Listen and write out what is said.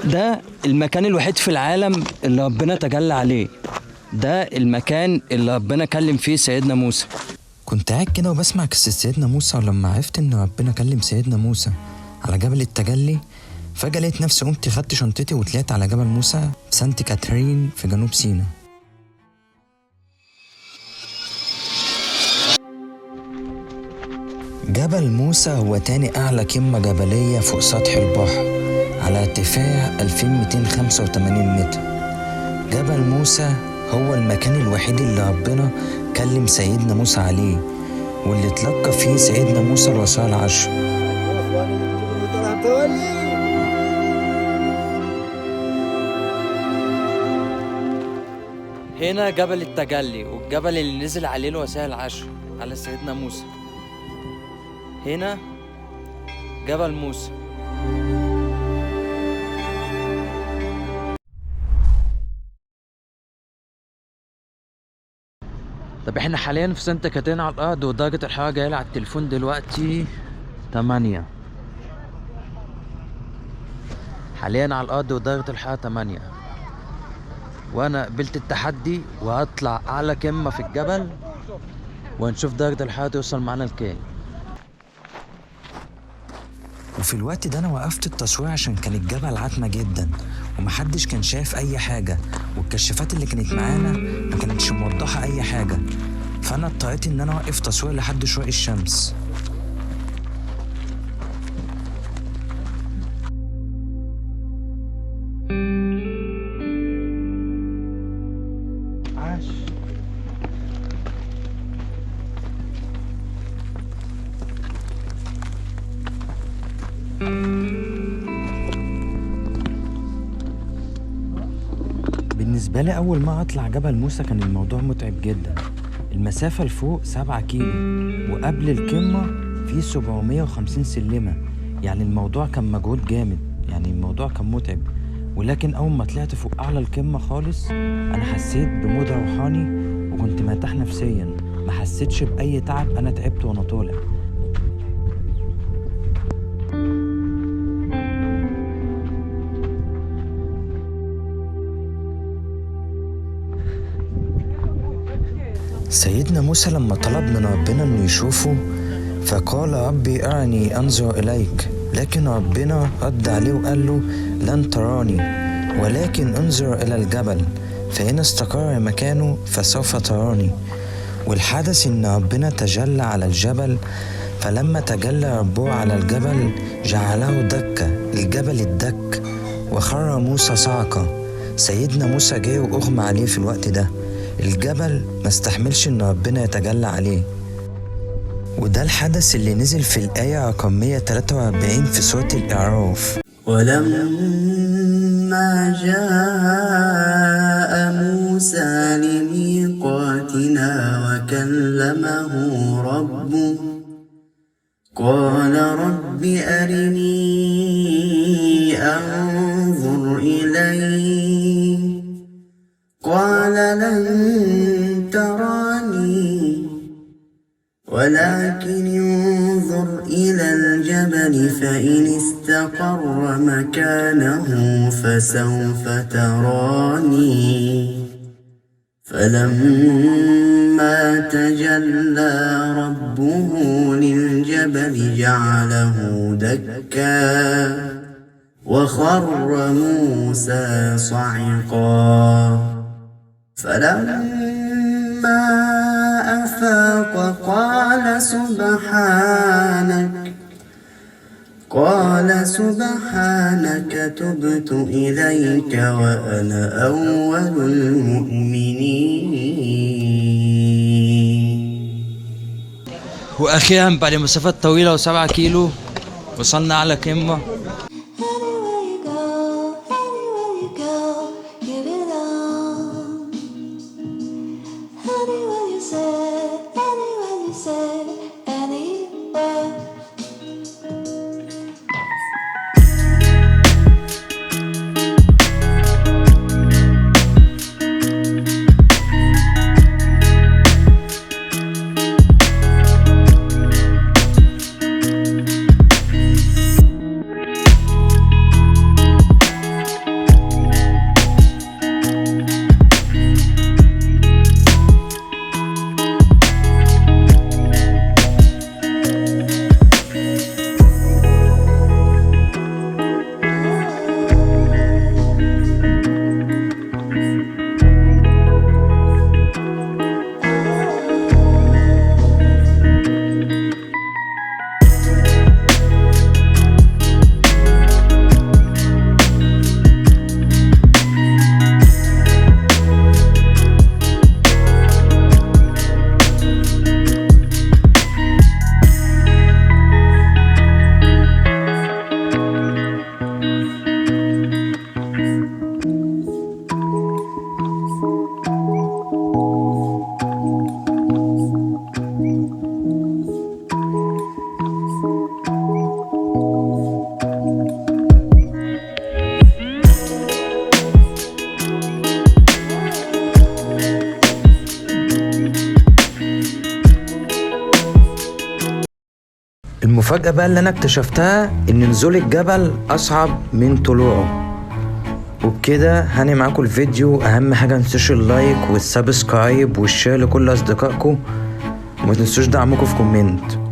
ده المكان الوحيد في العالم اللي ربنا تجلى عليه. ده المكان اللي ربنا كلم فيه سيدنا موسى. كنت قاعد كده وبسمع قصة سيدنا موسى، ولما عرفت ان ربنا كلم سيدنا موسى على جبل التجلي، فجأة لقيت نفسي قمت خدت شنطتي وطلعت على جبل موسى سانت كاترين في جنوب سيناء. جبل موسى هو تاني أعلى قمة جبلية فوق سطح البحر على ارتفاع 2285 متر. جبل موسى هو المكان الوحيد اللي ربنا كلم سيدنا موسى عليه، واللي اتلقى فيه سيدنا موسى الوصايا العشر. هنا جبل التجلي، والجبل اللي نزل عليه الوصايا العشر على سيدنا موسى. هنا جبل موسى. طب احنا حاليا في سانت كاترين على الارض، ودرجة الحرارة جاية على التليفون دلوقتي 8. حاليا على الارض ودرجة الحرارة 8، وانا قبلت التحدي وهطلع اعلى قمة في الجبل ونشوف درجة الحرارة توصل معانا لكام. وفي الوقت ده انا وقفت التصوير عشان كان الجبل عتمة جدا ومحدش كان شايف اي حاجة، والكشافات اللي كانت معانا ما كانتش موضحة اي حاجة، فانا اضطريت ان انا اوقف تصوير لحد شروق الشمس. بالنسبة لي أول ما أطلع جبل موسى كان الموضوع متعب جدا. المسافة لفوق 7 كيلو، وقبل القمة في 750 سلمة، يعني الموضوع كان مجهود جامد، يعني الموضوع كان متعب. ولكن أول ما طلعت فوق أعلى القمة خالص أنا حسيت بمود روحاني وكنت مرتاح نفسيا، ما حسيتش بأي تعب. أنا تعبت وأنا طالع. سيدنا موسى لما طلب من ربنا انه يشوفه فقال ربي ارني انظر اليك، لكن ربنا رد عليه وقال له لن تراني ولكن انظر الى الجبل فإن استقر مكانه فسوف تراني. والحدث ان ربنا تجلى على الجبل، فلما تجلى ربه على الجبل جعله دكة، الجبل الدك، وخر موسى صعقة. سيدنا موسى جه واغمى عليه في الوقت ده، الجبل ما استحملش ان ربنا يتجلى عليه. وده الحدث اللي نزل في الآية رقم 143 في سورة الإعراف. ولما جاء موسى لميقاتنا وكلمه ربه قال رب أرني أنظر إليك قال لن تراني ولكن انظر إلى الجبل فإن استقر مكانه فسوف تراني. فلما تجلى ربه للجبل جعله دكا وخر موسى صعقا. فلما أفاق قال سبحانك تبت إليك وأنا أول المؤمنين. واخيرا بعد مسافات طويلة و7 كيلو وصلنا على قمة. المفاجأة بقى اللي انا اكتشفتها ان نزول الجبل اصعب من طلوعه. وبكده هاني معاكم الفيديو. اهم حاجة متنسوش اللايك والسبسكرايب والشير لكل اصدقائكم، وما تنسوش دعمكم في كومنت.